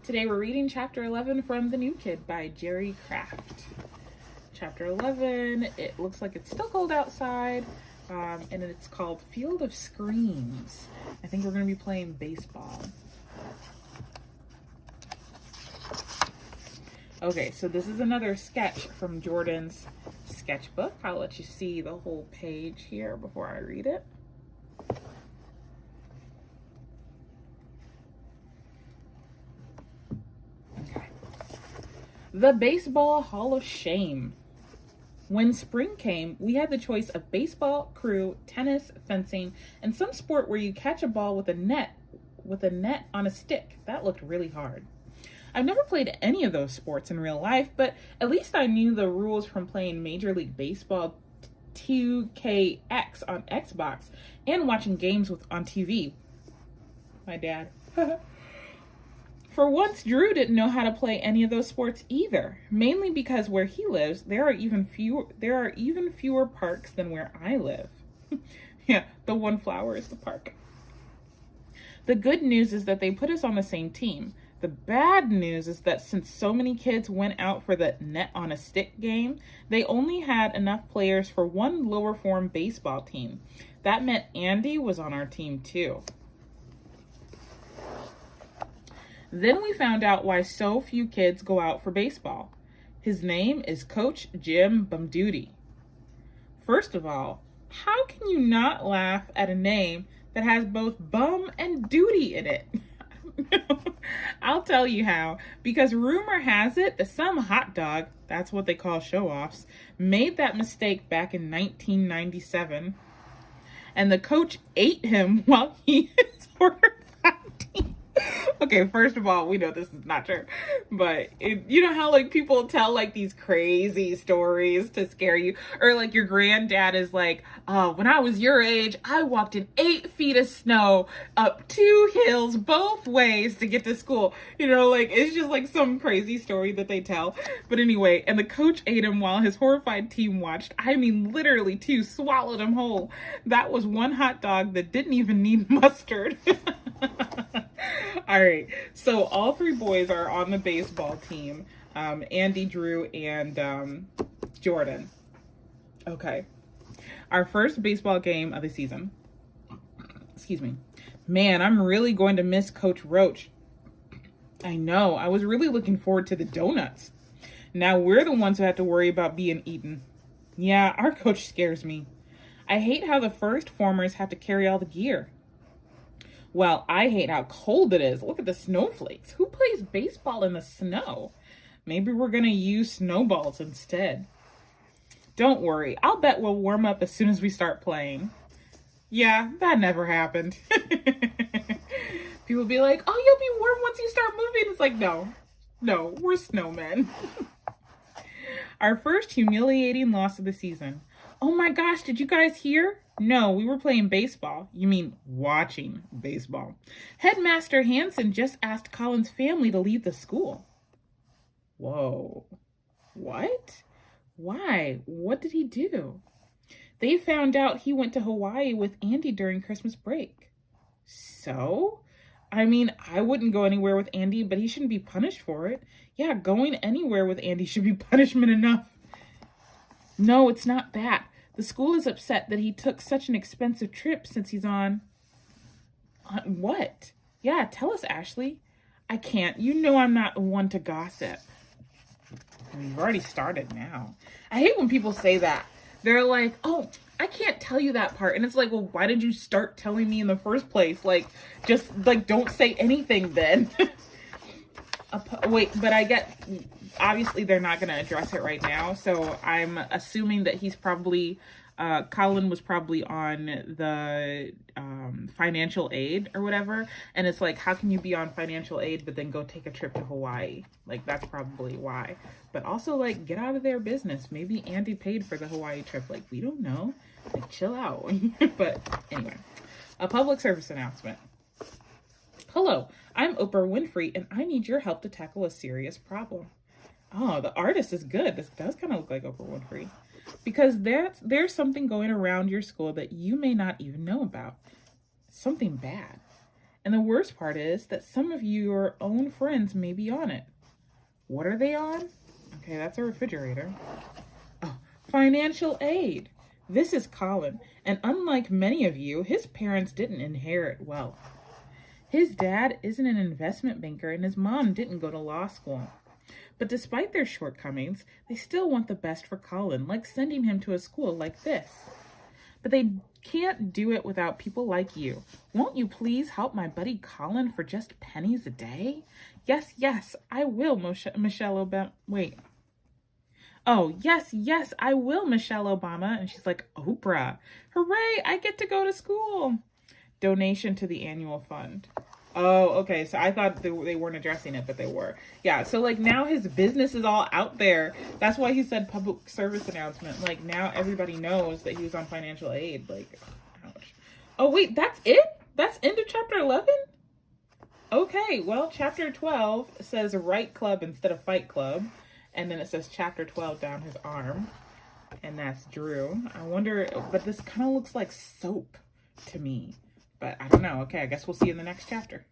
Today we're reading Chapter 11 from The New Kid by Jerry Craft. Chapter 11, it looks like it's still cold outside, and it's called Field of Screams. I think we're going to be playing baseball. Okay, so this is another sketch from Jordan's sketchbook. I'll let you see the whole page here before I read it. Okay. The Baseball Hall of Shame. When spring came, we had the choice of baseball, crew, tennis, fencing, and some sport where you catch a ball with a net on a stick. That looked really hard. I've never played any of those sports in real life, but at least I knew the rules from playing Major League Baseball 2KX on Xbox and watching games on TV. My dad. For once, Drew didn't know how to play any of those sports either, mainly because where he lives, there are even fewer parks than where I live. Yeah, the one flower is the park. The good news is that they put us on the same team. The bad news is that since so many kids went out for the net on a stick game, they only had enough players for one lower form baseball team. That meant Andy was on our team too. Then we found out why so few kids go out for baseball. His name is Coach Jim Bumduty. First of all, how can you not laugh at a name that has both bum and duty in it? I'll tell you how. Because rumor has it that some hot dog, that's what they call show-offs, made that mistake back in 1997. And the coach ate him while he is fighting. Okay, first of all, we know this is not true, but you know how like people tell like these crazy stories to scare you, or like your granddad is like, when I was your age, I walked in 8 feet of snow up 2 hills both ways to get to school. You know, like it's just like some crazy story that they tell. But anyway, and the coach ate him while his horrified team watched. I mean, literally too, swallowed him whole. That was one hot dog that didn't even need mustard. All right, so all 3 boys are on the baseball team, Andy, Drew, and Jordan. Okay, our first baseball game of the season. Excuse me. Man, I'm really going to miss Coach Roach. I know, I was really looking forward to the donuts. Now we're the ones who have to worry about being eaten. Yeah, our coach scares me. I hate how the first formers have to carry all the gear. Well, I hate how cold it is. Look at the snowflakes. Who plays baseball in the snow? Maybe we're going to use snowballs instead. Don't worry. I'll bet we'll warm up as soon as we start playing. Yeah, that never happened. People be like, oh, you'll be warm once you start moving. It's like, no, we're snowmen. Our first humiliating loss of the season. Oh my gosh, did you guys hear? No, we were playing baseball. You mean watching baseball. Headmaster Hanson just asked Colin's family to leave the school. Whoa. What? Why? What did he do? They found out he went to Hawaii with Andy during Christmas break. So? I mean, I wouldn't go anywhere with Andy, but he shouldn't be punished for it. Yeah, going anywhere with Andy should be punishment enough. No, it's not that. The school is upset that he took such an expensive trip since he's on what? Yeah, tell us, Ashley. I can't. You know I'm not one to gossip. We've already started now. I hate when people say that. They're like, oh, I can't tell you that part. And it's like, well, why did you start telling me in the first place? Like, just like, don't say anything then. Wait, but I get, obviously they're not going to address it right now. So I'm assuming that he's probably, Colin was probably on the financial aid or whatever. And it's like, how can you be on financial aid, but then go take a trip to Hawaii? Like, that's probably why. But also, like, get out of their business. Maybe Andy paid for the Hawaii trip. Like, we don't know. Like, chill out. But anyway, a public service announcement. Hello, I'm Oprah Winfrey, and I need your help to tackle a serious problem. Oh, the artist is good. This does kind of look like Oprah Winfrey. Because there's something going around your school that you may not even know about. Something bad. And the worst part is that some of your own friends may be on it. What are they on? Okay, that's a refrigerator. Oh, financial aid. This is Colin, and unlike many of you, his parents didn't inherit wealth. His dad isn't an investment banker, and his mom didn't go to law school. But despite their shortcomings, they still want the best for Colin, like sending him to a school like this. But they can't do it without people like you. Won't you please help my buddy Colin for just pennies a day? Yes, yes, I will, Michelle Obama. Wait. Oh, yes, yes, I will, Michelle Obama. And she's like, Oprah. Hooray, I get to go to school. Donation to the annual fund. Oh, okay. So I thought they weren't addressing it, but they were. Yeah. So like now his business is all out there. That's why he said public service announcement. Like now everybody knows that he was on financial aid. Like, ouch. Oh, wait, that's it? That's end of chapter 11? Okay. Well, chapter 12 says Right Club instead of Fight Club. And then it says chapter 12 down his arm. And that's Drew. I wonder, but this kind of looks like soap to me. But I don't know. Okay, I guess we'll see in the next chapter.